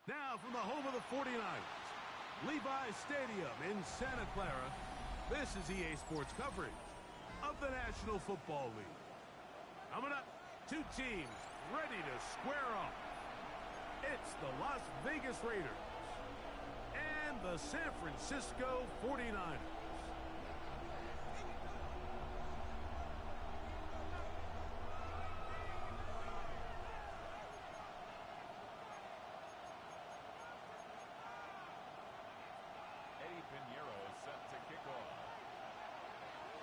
Now from the home of the 49ers, Levi's Stadium in Santa Clara, this is EA Sports coverage of the National Football League. Coming up, two teams ready to square off. It's the Las Vegas Raiders and the San Francisco 49ers.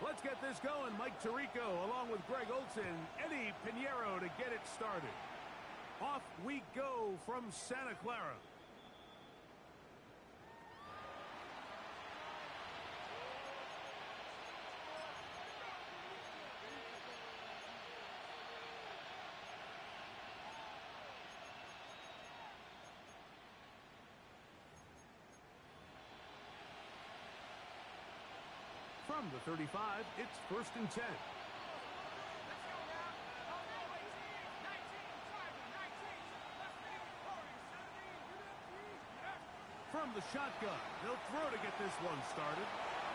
Let's get this going. Mike Tirico along with Greg Olson, Eddie Pinheiro to get it started. Off we go from Santa Clara. From the 35, it's 1st and 10. From the shotgun, he'll throw to get this one started.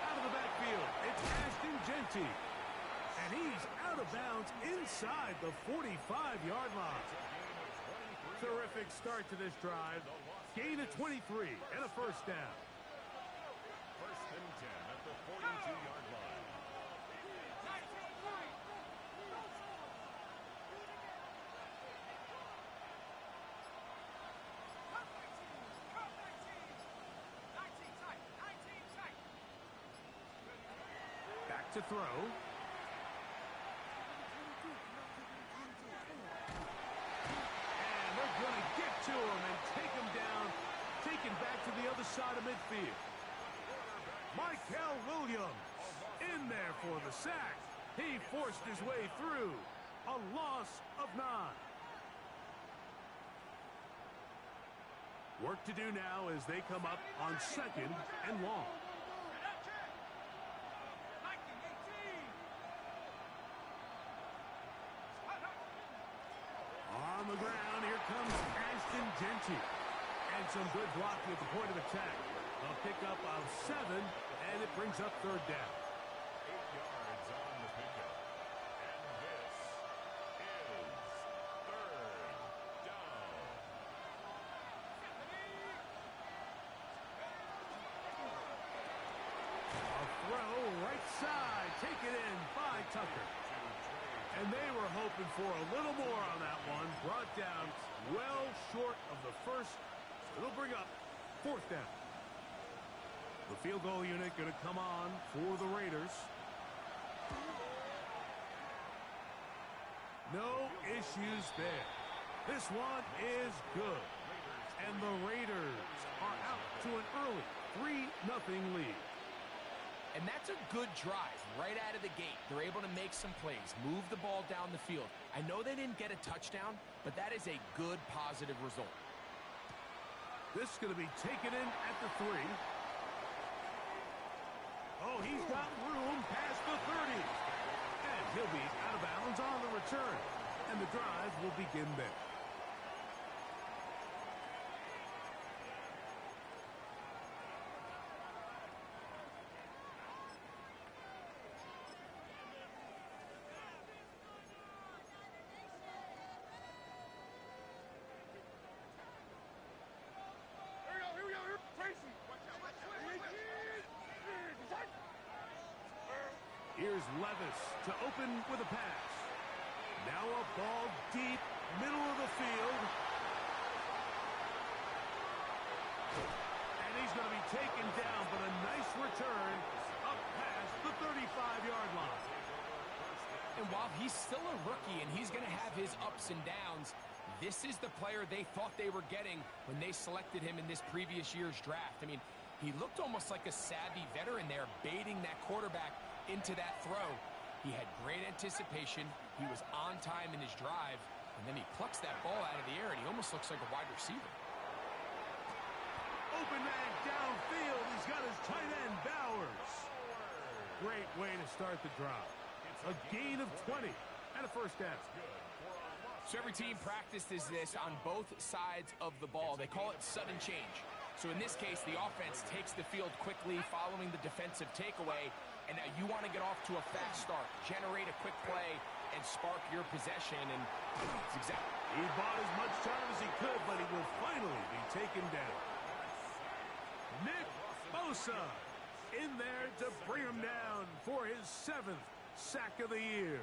Out of the backfield, it's Ashton Genty. And he's out of bounds inside the 45-yard line. Terrific start to this drive. Gain of 23 and a first down. 1st and 10 at the 42-yard line. Back to throw. And they're going to get to him and take him down, taken back to the other side of midfield. Michael Williams in there for the sack. He forced his way through. A loss of 9. Work to do now as they come up on 2nd and long. On the ground, here comes Ashton Genty. And some good blocking at the point of attack. A pickup of 7, and it brings up 3rd down. 8 yards on the pickup. And this is 3rd down. A throw right side. Take it in by Tucker. And they were hoping for a little more on that one. Brought down well short of the first. It'll bring up 4th down. The field goal unit going to come on for the Raiders. No issues there. This one is good. And the Raiders are out to an early 3-0 lead. And that's a good drive right out of the gate. They're able to make some plays, move the ball down the field. I know they didn't get a touchdown, but that is a good, positive result. This is going to be taken in at the 3. Oh, he's got room past the 30. And he'll be out of bounds on the return. And the drive will begin there. Here's Levis to open with a pass. Now a ball deep, middle of the field. And he's going to be taken down, but a nice return up past the 35-yard line. And while he's still a rookie and he's going to have his ups and downs, this is the player they thought they were getting when they selected him in this previous year's draft. I mean, he looked almost like a savvy veteran there, baiting that quarterback into that throw. He had great anticipation. He was on time in his drive, and then he plucks that ball out of the air, and he almost looks like a wide receiver. Open man downfield. He's got his tight end, Bowers. Great way to start the drive. A gain of 20 and a first down. So every team practices this on both sides of the ball. They call it sudden change. So in this case, the offense takes the field quickly following the defensive takeaway, and now you want to get off to a fast start, generate a quick play, and spark your possession, and it's exactly. He bought as much time as he could, but he will finally be taken down. Nick Bosa in there to bring him down for his 7th sack of the year.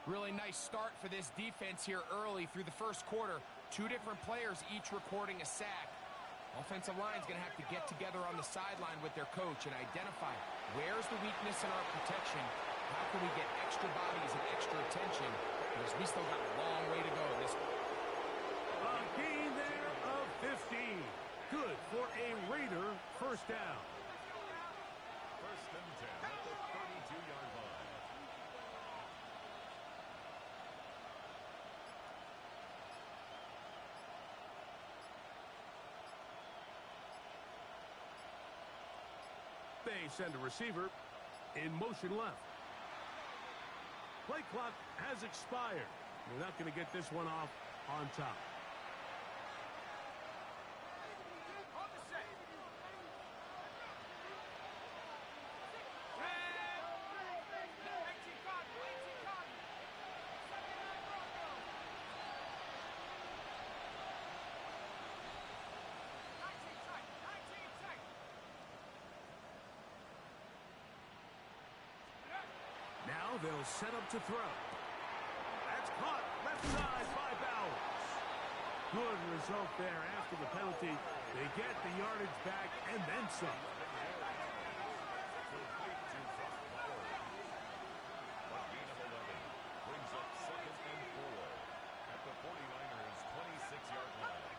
Really nice start for this defense here early through the first quarter. 2 different players each recording a sack. Offensive line's going to have to get together on the sideline with their coach and identify where's the weakness in our protection. How can we get extra bodies and extra attention? Because we still got a long way to go in this. A gain there of 15. Good for a Raider first down. First and 10 at the 32-yard line. They send a receiver in motion left. Play clock has expired. They're not going to get this one off on top. Now they'll set up to throw. That's caught left side by Bowers. Good result there after the penalty. They get the yardage back and then some. Brings up 2nd and 4 at the 49ers 26-yard line.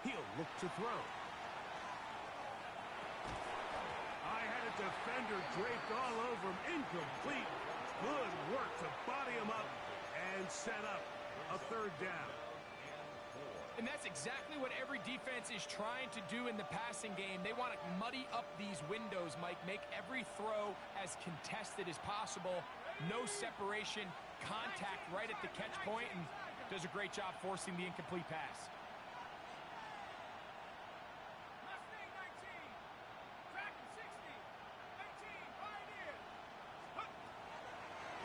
He'll look to throw. Defender draped all over him. Incomplete. Good work to body him up and set up a 3rd down. And that's exactly what every defense is trying to do in the passing game. They want to muddy up these windows, Mike. Make every throw as contested as possible. No separation, contact right at the catch point, and does a great job forcing the incomplete pass.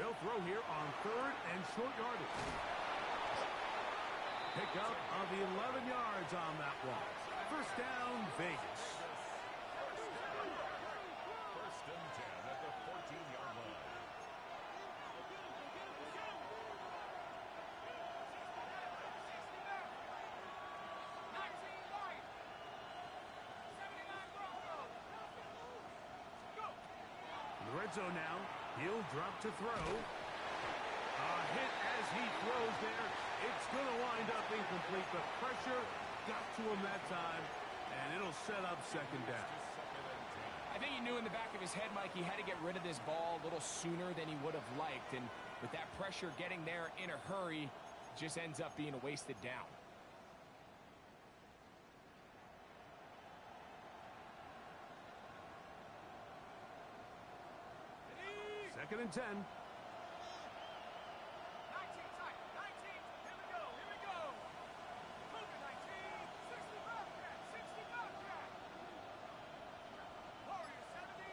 They'll throw here on 3rd and short yardage. Pick up of the 11 yards on that one. First down, Vegas. First and 10 at the 14-yard line. In the red zone now. He'll drop to throw. A hit as he throws there. It's going to wind up incomplete. The pressure got to him that time, and it'll set up 2nd down. I think he knew in the back of his head, Mike, he had to get rid of this ball a little sooner than he would have liked. And with that pressure getting there in a hurry, it just ends up being a wasted down. Second and 10. 19 tight. 19. Here we go. Move it, 19. 60 Bobcat. 60 Bobcat. Warriors 17.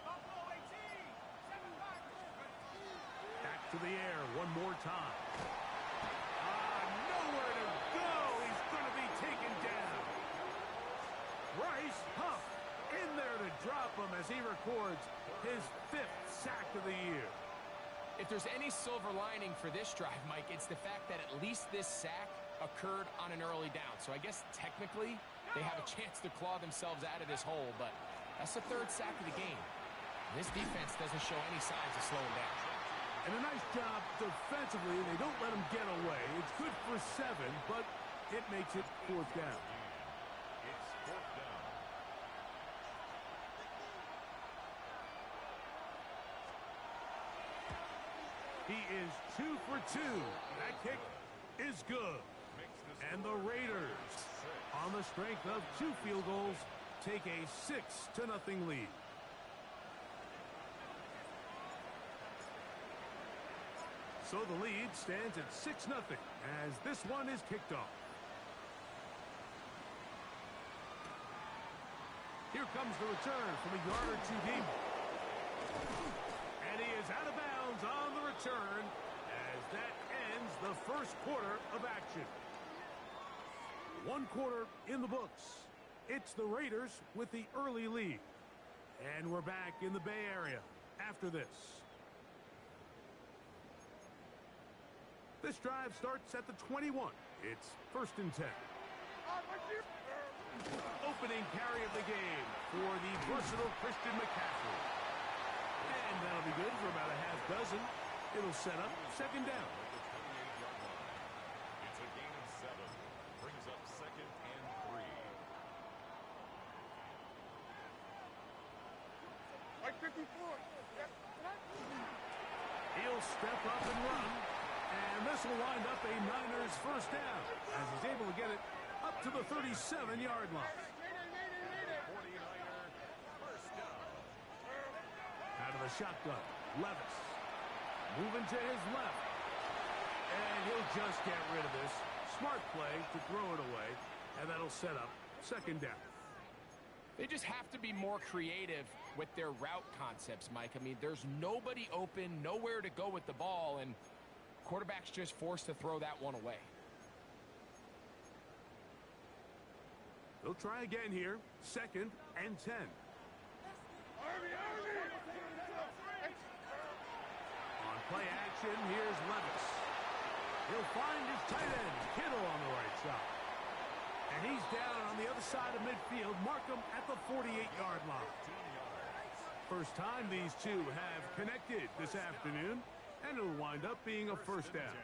Buffalo 18. 7 Tigers. Back to the air one more time. Nowhere to go. He's going to be taken down. Bryce Huff in there to drop him as he records his 5th sack of the year. If there's any silver lining for this drive, Mike, it's the fact that at least this sack occurred on an early down. So I guess technically they have a chance to claw themselves out of this hole, but that's the 3rd sack of the game. This defense doesn't show any signs of slowing down. And a nice job defensively. They don't let him get away. It's good for 7, but it makes it 4th down. It's 4th down. He is 2 for 2. That kick is good. And the Raiders, on the strength of 2 field goals, take a 6-0 lead. So the lead stands at 6-0 as this one is kicked off. Here comes the return from a yard or two deep. And he is out of bounds on the return as that ends the first quarter of action. One quarter in the books. It's the Raiders with the early lead. And we're back in the Bay Area after this. This drive starts at the 21. It's 1st and 10. Opening carry of the game for the versatile Christian McCaffrey. And that'll be good for about a half dozen. It'll set up 2nd down. It's a gain of 7. Brings up 2nd and 3. Like 54. He'll step up and run. And this will wind up a Niners 1st down as he's able to get it up to the 37-yard line. 49er, 1st down. Out of the shotgun, Levis. Moving to his left. And he'll just get rid of this. Smart play to throw it away. And that'll set up 2nd down. They just have to be more creative with their route concepts, Mike. I mean, there's nobody open, nowhere to go with the ball, and quarterback's just forced to throw that one away. They'll try again here. 2nd and 10. On play action, here's Levis. He'll find his tight end, Kittle, on the right side. And he's down on the other side of midfield. Mark him at the 48-yard line. First time these two have connected this afternoon, and it'll wind up being a 1st down.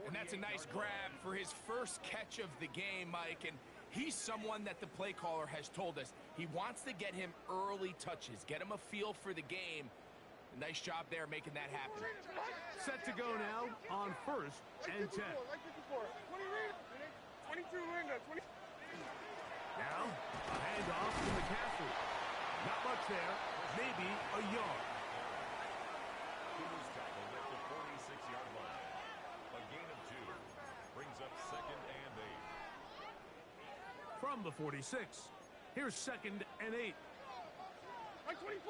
And that's a nice grab for his first catch of the game, Mike. And he's someone that the play caller has told us he wants to get him early touches, get him a feel for the game. Nice job there making that happen. Set to go now on 1st and 10. 22 Linda, 20. Now, a handoff to McCaffrey. Not much there, maybe a yard. He was tackled at the 46-yard line. A gain of 2. Brings up 2nd and 8. From the 46, here's 2nd and 8. Like 24.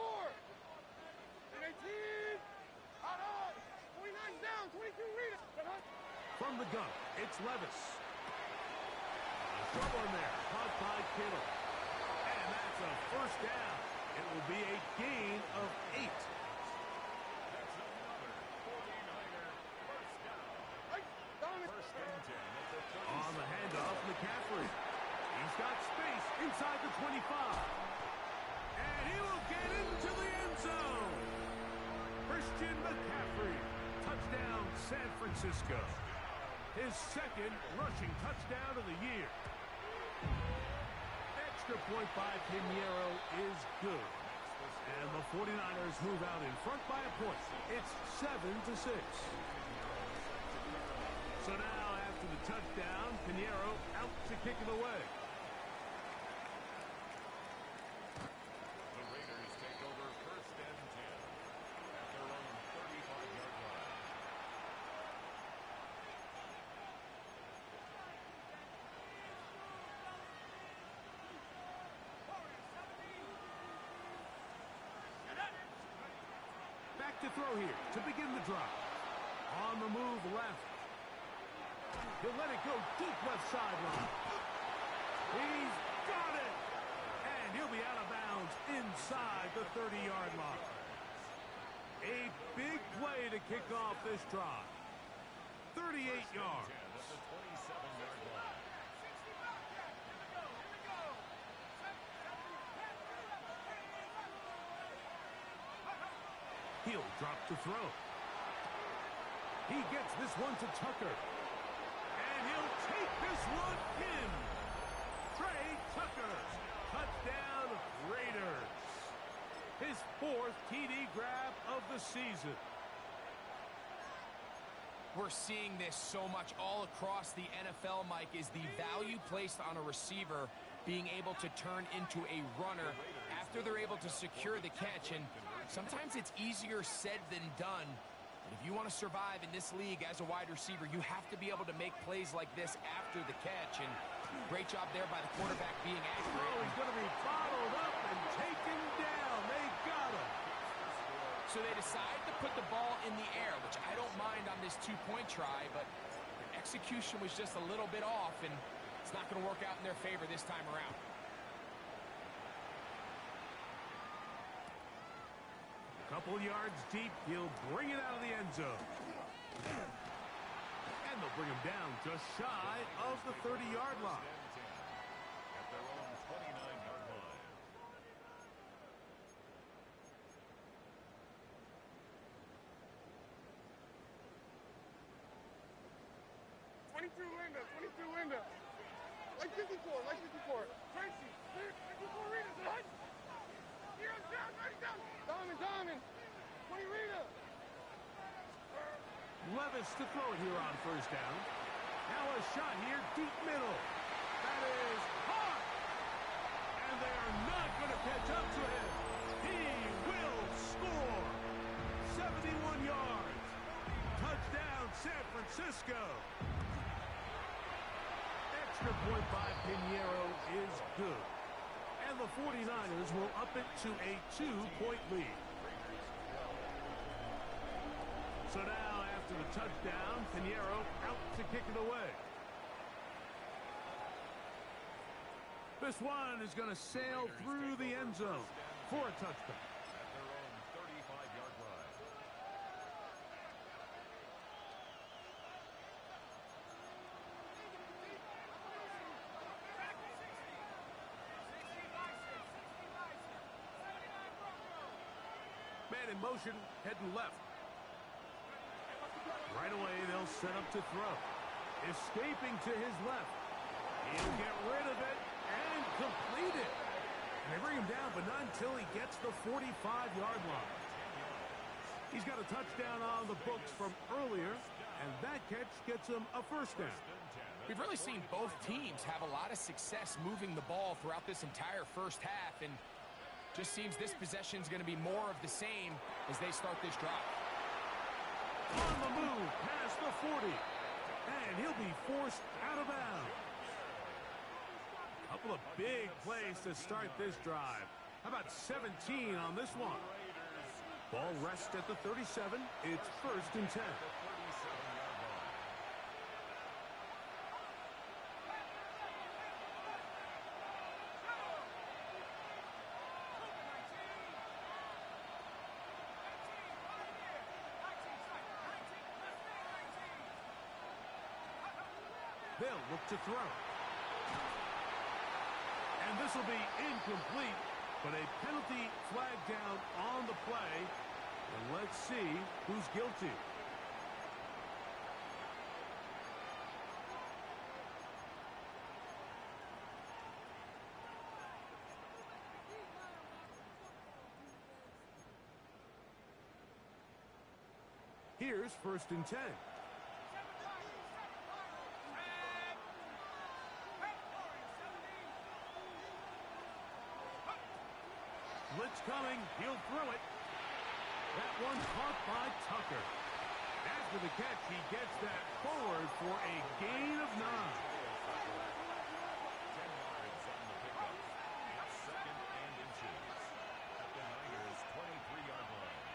And 18. Out on. 29 down. 22 Rita. From the gun, it's Levis. Trouble in there, caught by Kittle. And that's a 1st down. It will be a gain of 8. That's another 49er 1st down. 1st and 10 at the 36. On the handoff, McCaffrey. He's got space inside the 25. And he will get into the end zone. Christian McCaffrey. Touchdown, San Francisco. His 2nd rushing touchdown of the year. Extra point by Pinheiro is good. And the 49ers move out in front by a point. It's 7-6. So now after the touchdown, Pinheiro out to kick it away. The Raiders take over 1st and 10 at their own 35-yard line. Back to throw here to begin the drive. On the move left. He'll let it go deep left sideline. He's got it! And he'll be out of bounds inside the 30-yard line. A big play to kick off this drive. 38 yards. At the 27-yard line. He'll drop to throw. He gets this one to Tucker. And he'll take this one in. Trey Tucker. Touchdown, Raiders. His 4th TD grab of the season. We're seeing this so much all across the NFL, Mike, is the value placed on a receiver being able to turn into a runner after they're able to secure the catch. And sometimes it's easier said than done If you want to survive in this league as a wide receiver, you have to be able to make plays like this after the catch. And great job there by the quarterback being accurate. Oh, he's going to be followed up and taken down. They got him. So they decide to put the ball in the air, which I don't mind on this two-point try, but their execution was just a little bit off, and it's not going to work out in their favor this time around. Couple yards deep, he'll bring it out of the end zone. And they'll bring him down just shy of the 30-yard line. At their own 29-yard line. Linda, 22 Linda. Like 54. Tracy, 54 Rita, son. Here's down, right down. Diamond. 20 Rita. Levis to throw it here on first down. Now a shot here, deep middle. That is caught. And they are not going to catch up to him. He will score. 71 yards. Touchdown, San Francisco. Extra point by Pinheiro is good. And the 49ers will up it to a 2-point lead. So now, after the touchdown, Pinheiro out to kick it away. This one is going to sail through the end zone for a touchdown. At their own 35-yard line. Man in motion, heading left. Right away, they'll set up to throw. Escaping to his left. He'll get rid of it and complete it. And they bring him down, but not until he gets the 45-yard line. He's got a touchdown on the books from earlier, and that catch gets him a first down. We've really seen both teams have a lot of success moving the ball throughout this entire first half, and just seems this possession is going to be more of the same as they start this drive. On the move, past the 40. And he'll be forced out of bounds. Couple of big plays to start this drive. How about 17 on this one? Ball rests at the 37. It's first and 10. They'll look to throw. And this will be incomplete, but a penalty flag down on the play. And let's see who's guilty. Here's first and 10. Blitz coming. He'll throw it. That one caught by Tucker. After the catch, he gets that forward for a gain of 9. 10 yards on the pickup. It's second and inches. At the Niners' 23-yard line.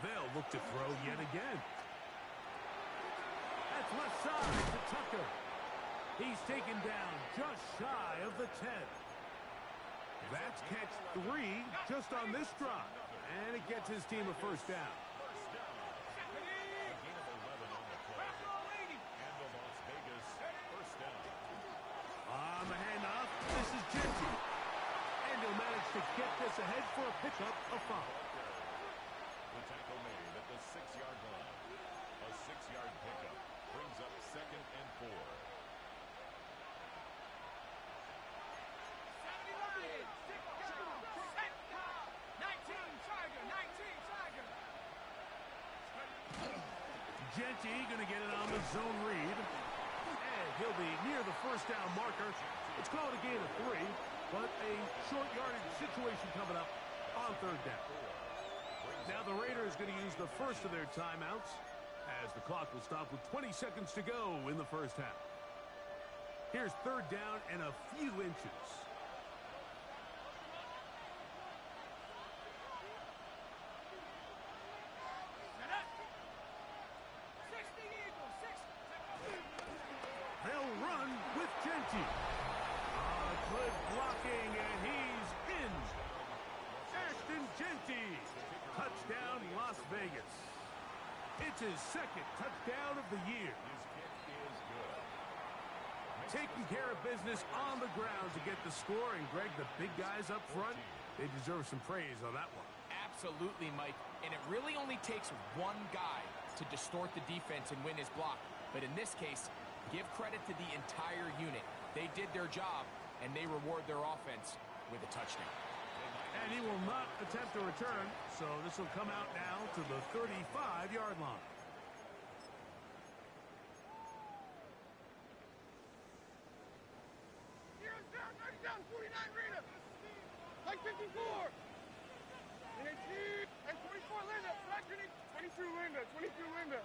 They'll look to throw yet again. That's left side to Tucker. He's taken down just shy of the 10. That's catch 3 just on this drive. And it gets his team a first down. A gain of 11 on the play. And the Las Vegas first down. On the handoff, this is Genty. And he'll manage to get this ahead for a pickup of 5. The tackle made at the 6-yard line. A 6-yard pickup brings up second and 4. Genty going to get it on the zone read. And he'll be near the first down marker. It's called a gain of 3, but a short yardage situation coming up on third down. Now the Raiders going to use the first of their timeouts as the clock will stop with 20 seconds to go in the first half. Here's third down and a few inches. They'll run with Genty. Good blocking, and he's in. Ashton Genty. Touchdown, Las Vegas. It's his second touchdown of the year. Taking care of business on the ground to get the score. And, Greg, the big guys up front, they deserve some praise on that one. Absolutely, Mike. And it really only takes one guy to distort the defense and win his block. But in this case, give credit to the entire unit. They did their job, and they reward their offense with a touchdown. And he will not attempt a return, so this will come out now to the 35-yard line. Down 49 Rita. Like 54. And 24 Linda. 22 Linda. 22 Linda.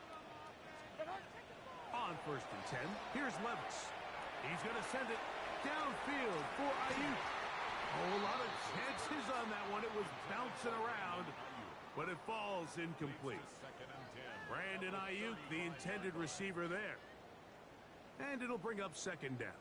On first and 10, here's Levis. He's going to send it downfield for Ayuk. A whole lot of chances on that one. It was bouncing around, but it falls incomplete. Brandon Ayuk, the intended receiver there. And it'll bring up second down.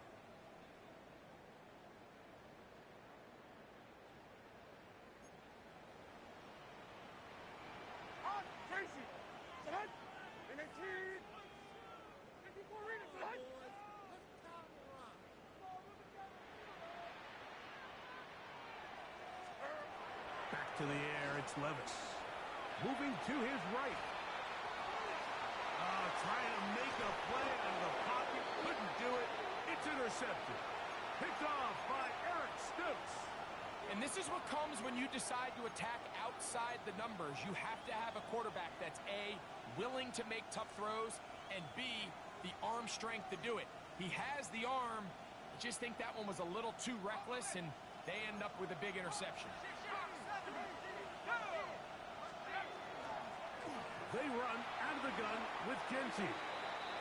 Back to the air, it's Levis. Moving to his right. Trying to make a play out of the pocket. Couldn't do it. It's intercepted. Picked off by Eric Stokes. And this is what comes when you decide to attack outside the numbers. You have to have a quarterback that's A, willing to make tough throws, and B, the arm strength to do it. He has the arm. I just think that one was a little too reckless, and they end up with a big interception. They run out of the gun with Genty.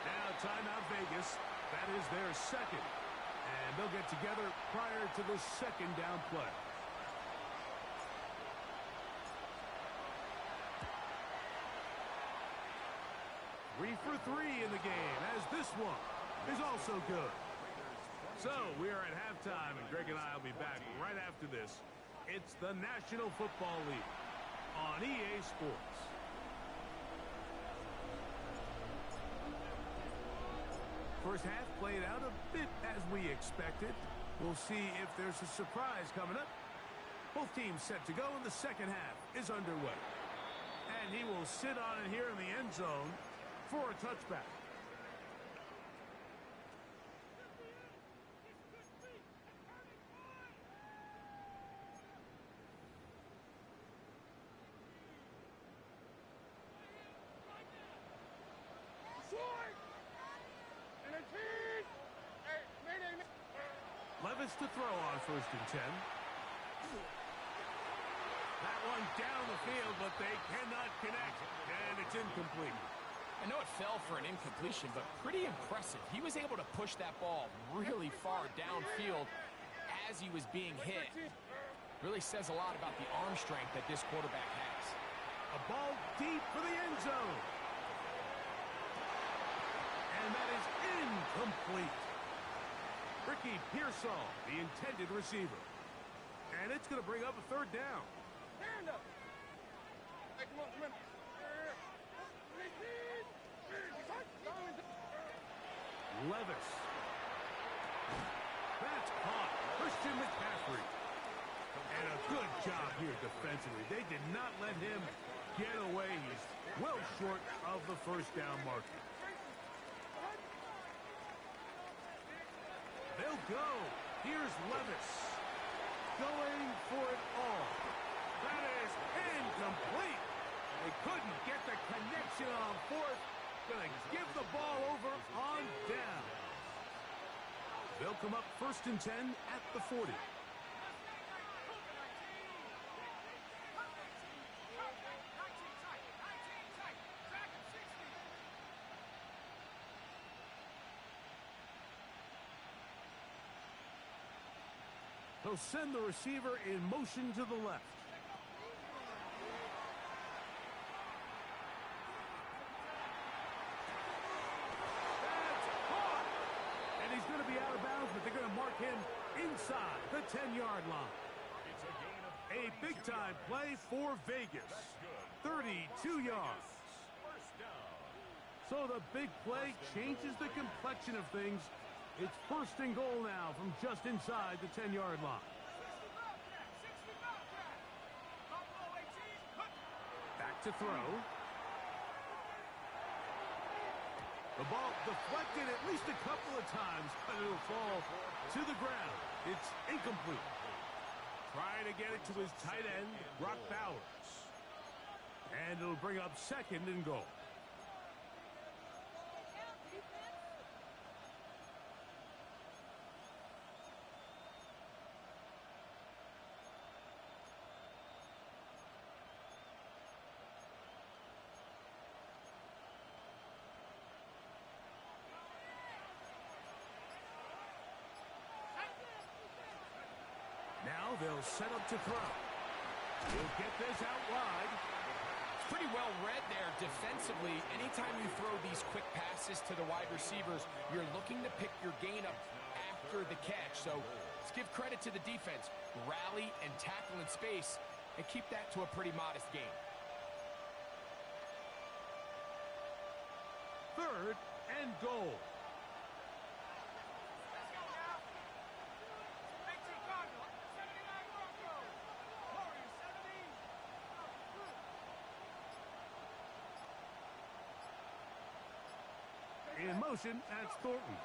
Now timeout Vegas. That is their second. And they'll get together prior to the second down play. Three for three in the game, as this one is also good. So we are at halftime, and Greg and I will be back right after this. It's the National Football League on EA Sports. First half played out a bit as we expected. We'll see if there's a surprise coming up. Both teams set to go, and the second half is underway. And he will sit on it here in the end zone for a touchback. Levis to throw on first and 10. That one down the field, but they cannot connect, and it's incomplete. I know it fell for an incompletion, but pretty impressive. He was able to push that ball really far downfield as he was being hit. Really says a lot about the arm strength that this quarterback has. A ball deep for the end zone. And that is incomplete. Ricky Pearsall, the intended receiver. And it's going to bring up a third down. Stand up. Hey, come on, come on. Levis. That's caught. Christian McCaffrey. And a good job here defensively. They did not let him get away. He's well short of the first down marker. They'll go. Here's Levis. Going for it all. That is incomplete. They couldn't get the connection on fourth. Going to give the ball over on down. They'll come up 1st and 10 at the 40. He'll send the receiver in motion to the left. And he's going to be out of bounds, but they're going to mark him inside the 10-yard line. A big-time play for Vegas. 32 yards. So the big play changes the complexion of things. It's 1st and goal now from just inside the 10-yard line. Back to throw. The ball deflected at least a couple of times, but it'll fall to the ground. It's incomplete. Trying to get it to his tight end, Brock Bowers. And it'll bring up 2nd and goal. Now they'll set up to throw. He'll get this out wide. It's pretty well read there defensively. Anytime you throw these quick passes to the wide receivers, you're looking to pick your gain up after the catch. So let's give credit to the defense. Rally and tackle in space and keep that to a pretty modest gain. 3rd and goal. In motion, that's Thornton.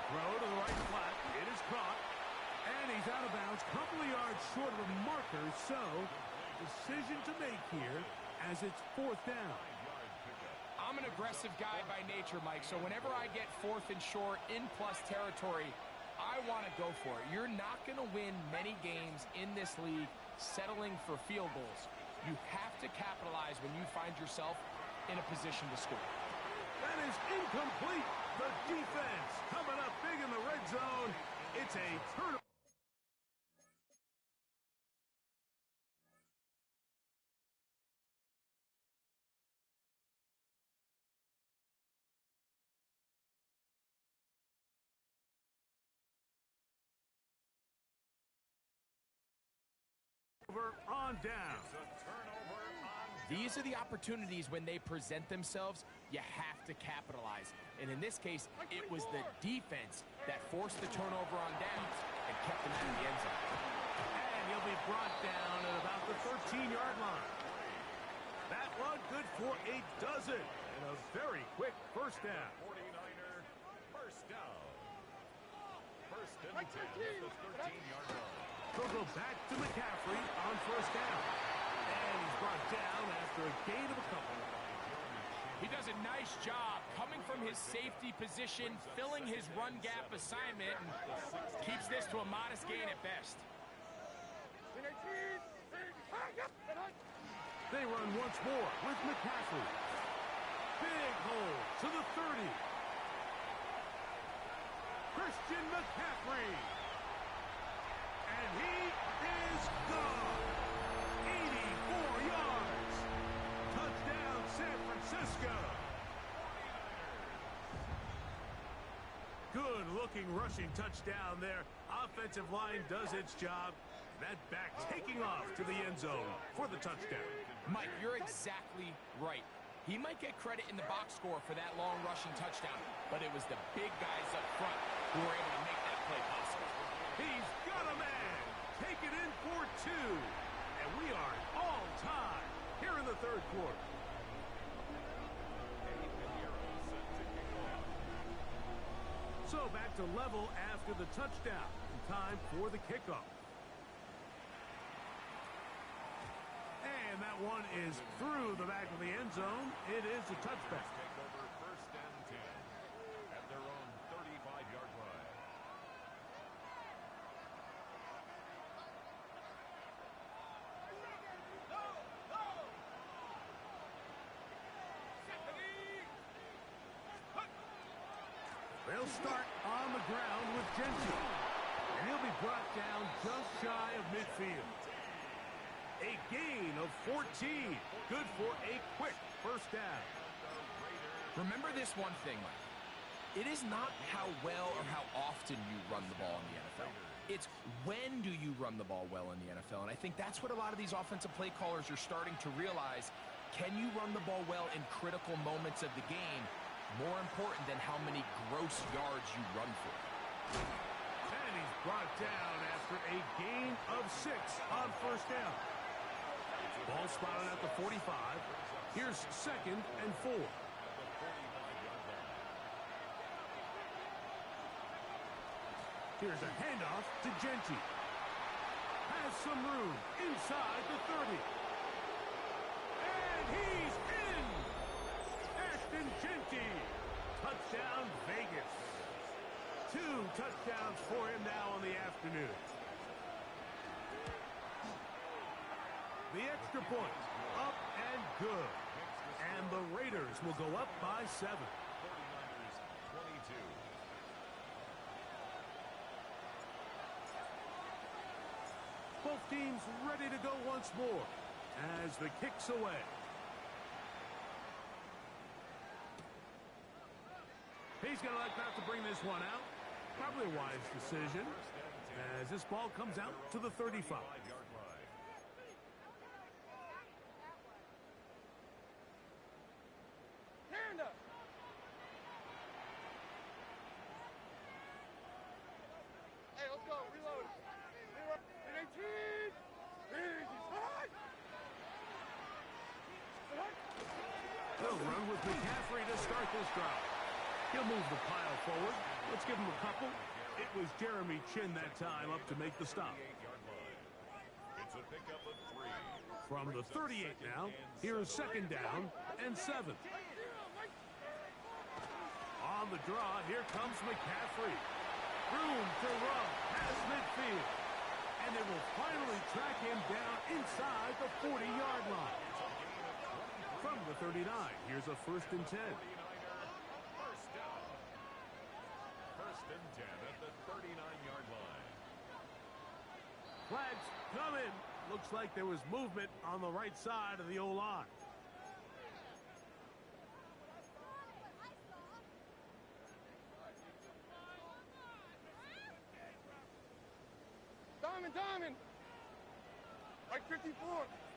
Throw to the right flat. It is caught. And he's out of bounds. Couple of yards short of the marker. So, decision to make here as it's 4th down. I'm an aggressive guy by nature, Mike. So whenever I get 4th and short in plus territory, I want to go for it. You're not going to win many games in this league settling for field goals. You have to capitalize when you find yourself in a position to score. That is incomplete. The defense coming up big in the red zone. It's a turnover. On down. These are the opportunities when they present themselves, you have to capitalize. And in this case, it was the defense that forced the turnover on downs and kept them out of the end zone. And he'll be brought down at about the 13-yard line. That one good for a dozen. And a very quick 1st down. 49er, 1st down. 1st and 10 at the 13-yard line. They'll go back to McCaffrey on 1st down. And he's brought down after a gain of a couple. He does a nice job coming from his safety position, filling his run gap assignment, and keeps this to a modest gain at best. They run once more with McCaffrey. Big hole to the 30. Christian McCaffrey. And he is gone. 84 yards. Touchdown, San Francisco. Good-looking rushing touchdown there. Offensive line does its job. That back taking off to the end zone for the touchdown. Mike, you're exactly right. He might get credit in the box score for that long rushing touchdown, but it was the big guys up front who were able to make that play possible. He's got a man. Take it in for 2. And we are all tied here in the 3rd quarter. So back to level after the touchdown. Time for the kickoff. And that one is through the back of the end zone. It is a touchback. Take over 1st and 10 at their own They'll start on the ground with Genty. And he'll be brought down just shy of midfield. A gain of 14. Good for a quick first down. Remember this one thing, Mike. It is not how well or how often you run the ball in the NFL. It's when do you run the ball well in the NFL. And I think that's what a lot of these offensive play callers are starting to realize. Can you run the ball well in critical moments of the game? More important than how many gross yards you run for. And he's brought down after a gain of 6 on first down. Ball spotted at the 45. Here's 2nd and 4. Here's a handoff to Genty. Has some room inside the 30. And he's in! Ashton Genty. Touchdown Vegas. 2 touchdowns for him now on the afternoon. The extra point, up and good. And the Raiders will go up by 7. 49ers 22. Both teams ready to go once more as the kick's away. He's going to like not to bring this one out. Probably a wise decision as this ball comes out to the 35. Hand up. Hey, let's go. Reload. Reload. 18. They'll run with McCaffrey to start this drive. He'll move the pile forward. Let's give him a couple. It was Jeremy Chin that time up to make the stop. It's a pickup of 3. From the 38 now, here's 2nd down and 7. On the draw, here comes McCaffrey. Room to run past midfield. And they will finally track him down inside the 40-yard line. From the 39, here's a 1st and 10. First down. 1st and 10 at the 39-yard line. Flags coming. Looks like there was movement on the right side of the O-line. Diamond. Mike 54.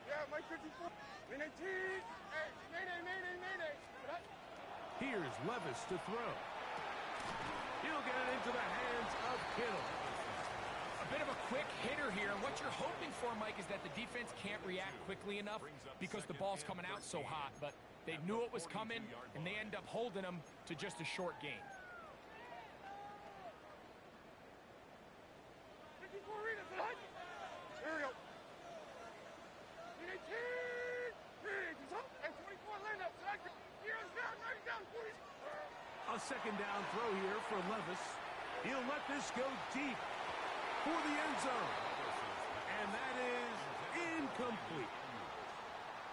Yeah, Mike 54. Mayday. Hey, mayday. Here's Levis to throw. He'll get it into the hands of Kittle. A bit of a quick hitter here. What you're hoping for, Mike, is that the defense can't react quickly enough because the ball's coming out so hot. But they knew it was coming, and they end up holding them to just a short gain. 54 Rita, son. There we go. 18. He's up. And 24 land up. Heroes down. Right down. 40. A 2nd down throw here for Levis. He'll let this go deep for the end zone. And that is incomplete.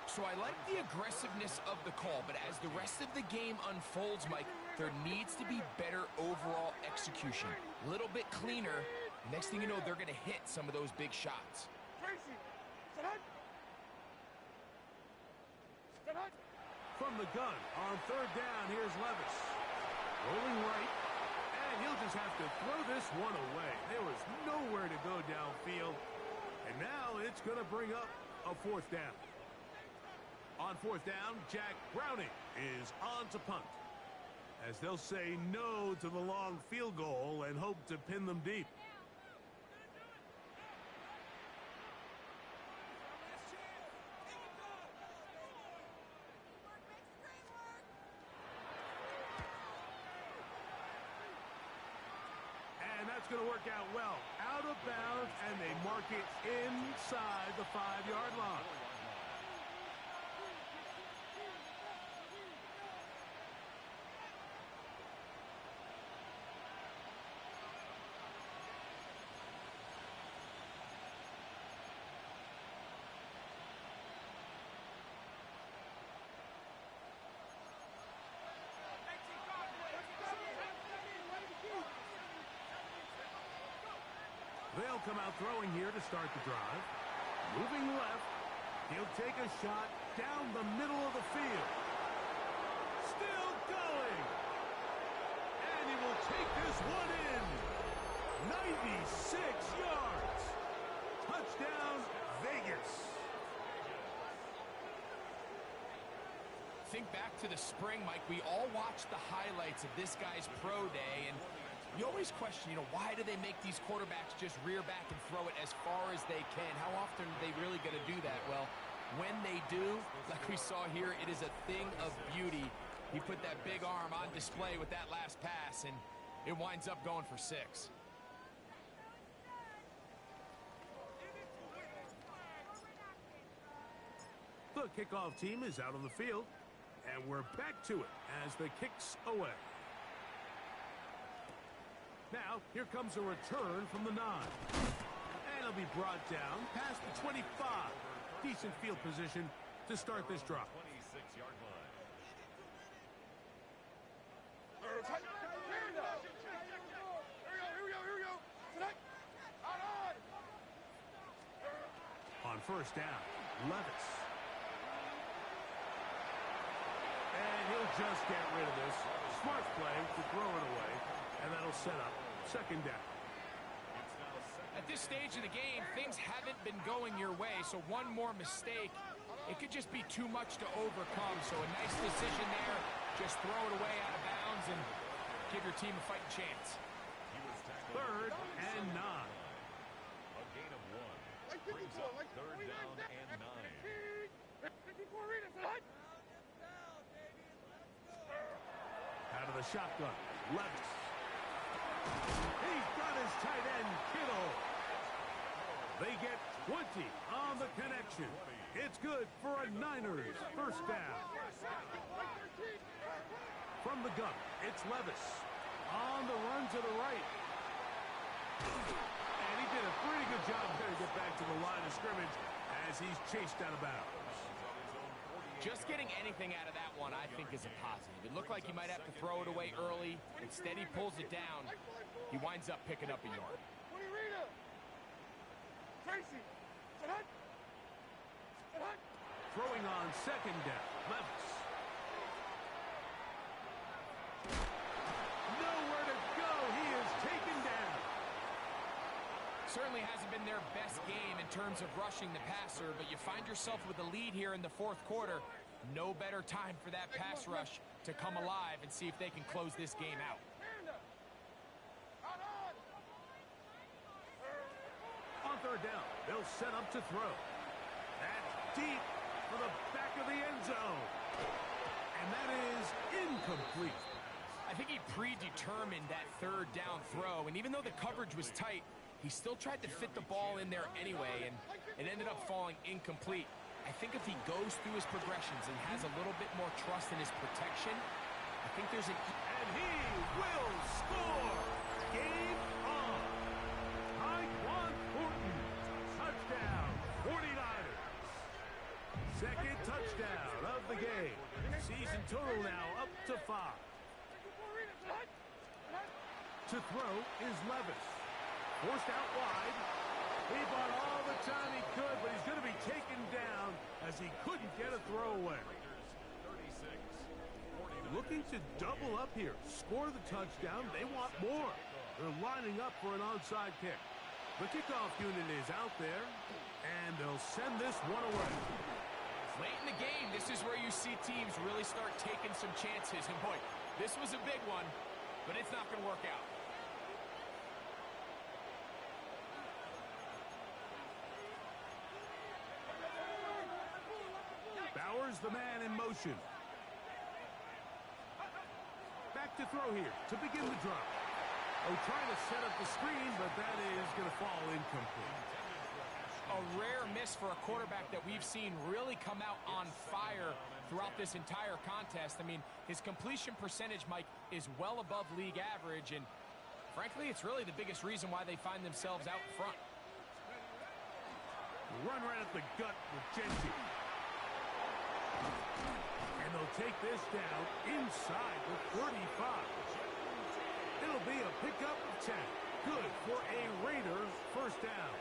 So I like the aggressiveness of the call, but as the rest of the game unfolds, Mike, there needs to be better overall execution. A little bit cleaner. Next thing you know, they're going to hit some of those big shots. Tracy. Son. From the gun on 3rd down, here's Levis. Rolling right, and he'll just have to throw this one away. There was nowhere to go downfield, and now it's going to bring up a 4th down. On 4th down, Jack Browning is on to punt, as they'll say no to the long field goal and hope to pin them deep. That's going to work out well. Out of bounds, and they mark it inside the 5-yard line. They'll come out throwing here to start the drive. Moving left. He'll take a shot down the middle of the field. Still going. And he will take this one in. 96 yards. Touchdown, Vegas. Think back to the spring, Mike. We all watched the highlights of this guy's pro day, and you always question, why do they make these quarterbacks just rear back and throw it as far as they can? How often are they really going to do that? Well, when they do, like we saw here, it is a thing of beauty. He put that big arm on display with that last pass, and it winds up going for 6. The kickoff team is out on the field, and we're back to it as the kick's away. Now, here comes a return from the 9. And it'll be brought down past the 25. Decent field position to start this drive. 26-yard line. Here we go. Tonight. On. On first down, Levis. And he'll just get rid of this. Smart play to throw it away. And that'll set up second down. At this stage of the game, things haven't been going your way, so one more mistake, it could just be too much to overcome. So a nice decision there. Just throw it away out of bounds and give your team a fighting chance. Third and 9. A gain of 1. Brings up third down and 9. 54 readers tonight. Out of the shotgun, Levis. He's got his tight end, Kittle. They get 20 on the connection. It's good for a Niners first down. From the gun, it's Levis. On the run to the right. And he did a pretty good job there to get back to the line of scrimmage as he's chased out of bounds. Just getting anything out of that one, I think, is a positive. It looked like he might have to throw it away early. Instead, he pulls it down. He winds up picking up a yard. Tracy. Throwing on second down, Levis. Nowhere to go. He is taken down. Certainly hasn't been their best game in terms of rushing the passer, but you find yourself with a lead here in the fourth quarter. No better time for that pass rush to come alive and see if they can close this game out. On third down, they'll set up to throw. That's deep for the back of the end zone. And that is incomplete. I think he predetermined that third down throw, and even though the coverage was tight, he still tried to fit the ball in there anyway, and it ended up falling incomplete. I think if he goes through his progressions and has a little bit more trust in his protection, I think there's an... And he will score! Game on! Tyquan Thornton, touchdown, 49ers. Second touchdown of the game. Season total now up to 5. To throw is Levis. Forced out wide. He bought all the time he could, but he's going to be taken down as he couldn't get a throwaway. Looking to double up here. Score the touchdown. They want more. They're lining up for an onside kick. The kickoff unit is out there, and they'll send this one away. Late in the game, this is where you see teams really start taking some chances. And boy, this was a big one, but it's not going to work out. Bauer's the man in motion. Back to throw here to begin the drive. Oh, trying to set up the screen, but that is going to fall incomplete. A rare miss for a quarterback that we've seen really come out on fire throughout this entire contest. I mean, his completion percentage, Mike, is well above league average, and frankly, it's really the biggest reason why they find themselves out front. Run right at the gut with Genty. And they'll take this down inside the 35. It'll be a pickup of 10. Good for a Raider first down.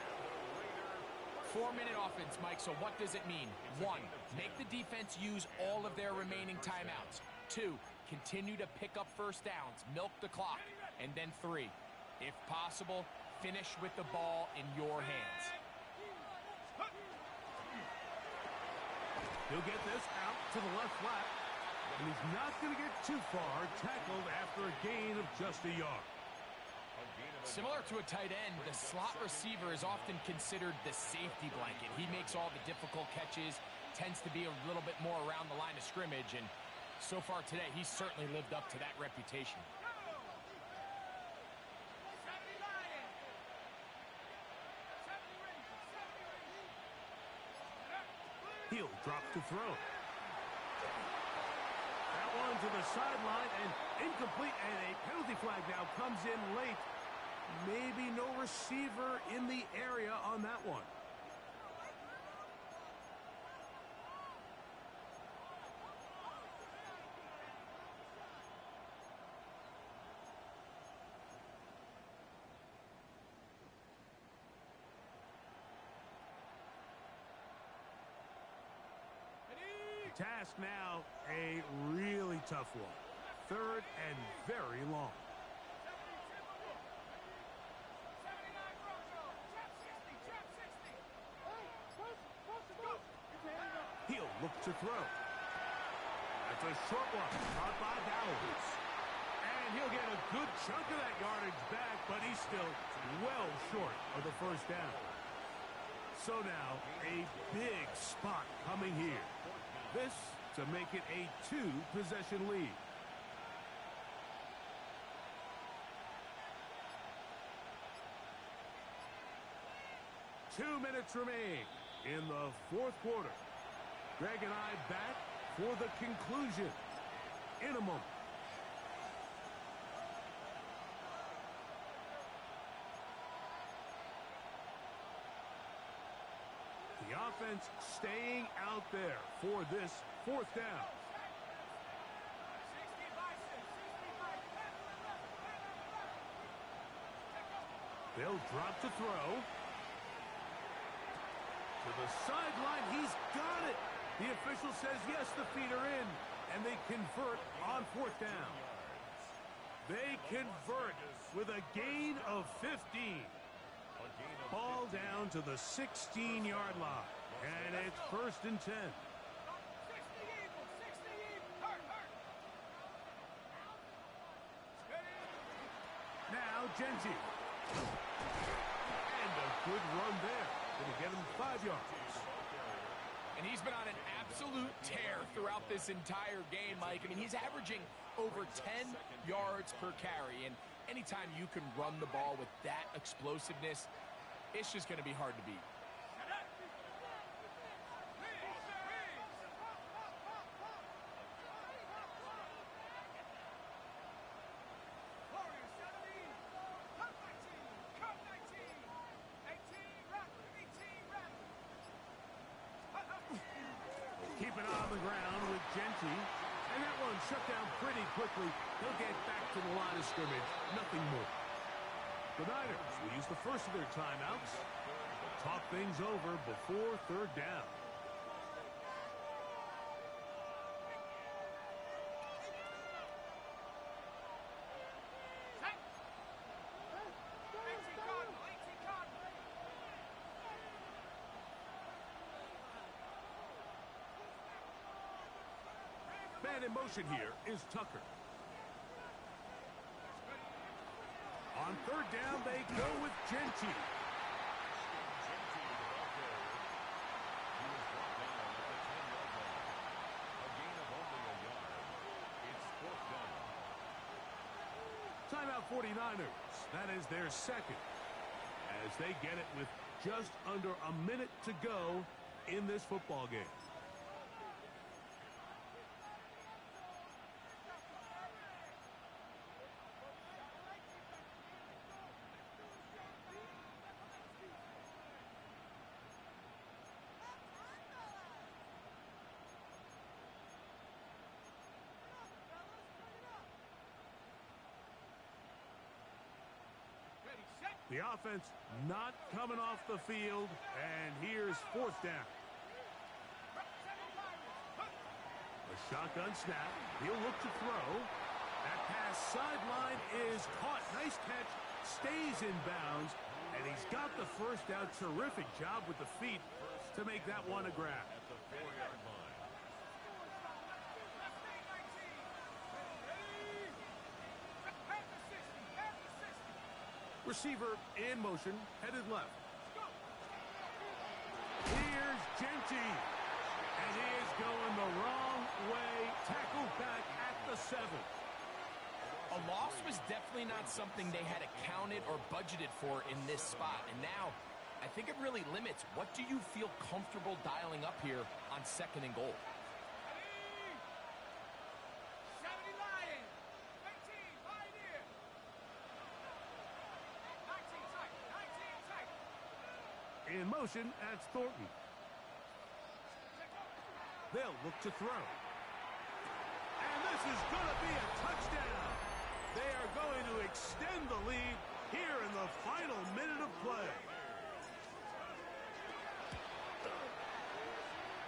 4-minute offense, Mike, so what does it mean? 1, make the defense use all of their remaining timeouts. 2, continue to pick up first downs, milk the clock. And then 3, if possible, finish with the ball in your hands. He'll get this out to the left flat, and he's not going to get too far, tackled after a gain of just a yard. Similar to a tight end, the slot receiver is often considered the safety blanket. He makes all the difficult catches, tends to be a little bit more around the line of scrimmage, and so far today, he's certainly lived up to that reputation. Hill drops to throw. That one to the sideline and incomplete, and a penalty flag now comes in late. Maybe no receiver in the area on that one. Task now, a really tough one. 3rd and very long. He'll look to throw. That's a short one, caught by Dowers. And he'll get a good chunk of that yardage back, but he's still well short of the first down. So now, a big spot coming here. This to make it a 2-possession lead. Two minutes remain in the 4th quarter. Greg and I back for the conclusion in a moment. The offense staying out there for this 4th down. They'll drop to throw. To the sideline, he's got it. The official says yes, the feet are in, and they convert on 4th down. They convert with a gain of 15. Ball down to the 16-yard line, and it's 1st and 10. Now Genji. And a good run there. Going to get him 5 yards. And he's been on an absolute tear throughout this entire game, Mike. I mean, he's averaging over 10 yards per carry. And anytime you can run the ball with that explosiveness, it's just going to be hard to beat. Keep it on the ground with Genty. And that one shut down pretty quickly. He'll get back to the line of scrimmage. Nothing more. The Niners will use the first of their timeouts. Talk things over before 3rd down. Man in motion here is Tucker. On 3rd down, they go with Genty. Timeout 49ers. That is their 2nd. As they get it with just under a minute to go in this football game. The offense not coming off the field, and here's fourth down. A shotgun snap. He'll look to throw. That pass sideline is caught. Nice catch. Stays in bounds, and he's got the first down. Terrific job with the feet to make that one a grab. At the 4-yard line. Receiver in motion, headed left. Here's Genty. And he is going the wrong way. Tackled back at the 7. A loss was definitely not something they had accounted or budgeted for in this spot. And now, I think it really limits. What do you feel comfortable dialing up here on 2nd and goal? In motion, that's Thornton. They'll look to throw. And this is going to be a touchdown. They are going to extend the lead here in the final minute of play.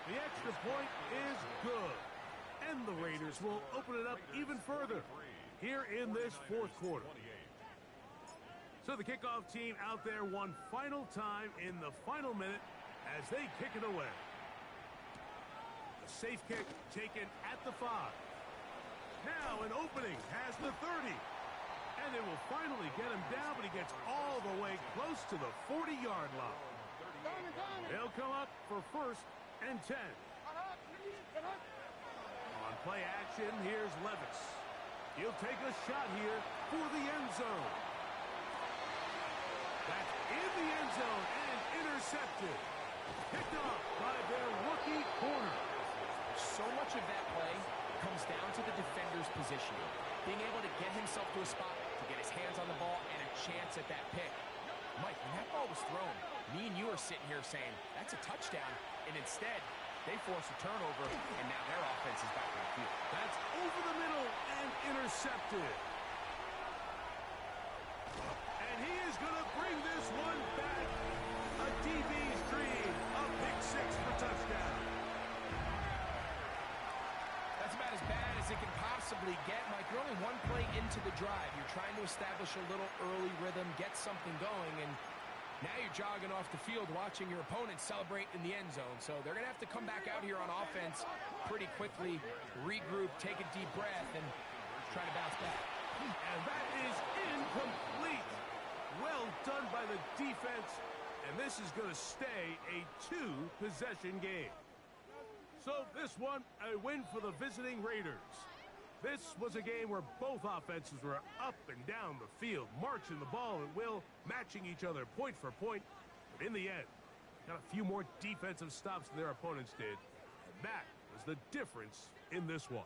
The extra point is good. And the Raiders will open it up even further here in this fourth quarter. So the kickoff team out there one final time in the final minute as they kick it away. The safe kick taken at the 5. Now an opening has the 30. And it will finally get him down, but he gets all the way close to the 40-yard line. They'll come up for 1st and 10. On play action, here's Levis. He'll take a shot here for the end zone. That's in the end zone and intercepted. Picked off by their rookie corner. So much of that play comes down to the defender's positioning. Being able to get himself to a spot, to get his hands on the ball, and a chance at that pick. Mike, when that ball was thrown, me and you are sitting here saying, that's a touchdown. And instead, they force a turnover, and now their offense is back on the field. That's over the middle and intercepted. And he is going to bring this one back. A DB's dream. A pick 6 for touchdown. That's about as bad as it can possibly get, Mike. You're only one play into the drive. You're trying to establish a little early rhythm, get something going, and now you're jogging off the field watching your opponent celebrate in the end zone. So they're going to have to come back out here on offense pretty quickly, regroup, take a deep breath, and try to bounce back. And that is incomplete. Well done by the defense, and this is going to stay a 2-possession game. So this one, a win for the visiting Raiders. This was a game where both offenses were up and down the field, marching the ball at will, matching each other point for point. But in the end, got a few more defensive stops than their opponents did. And that was the difference in this one.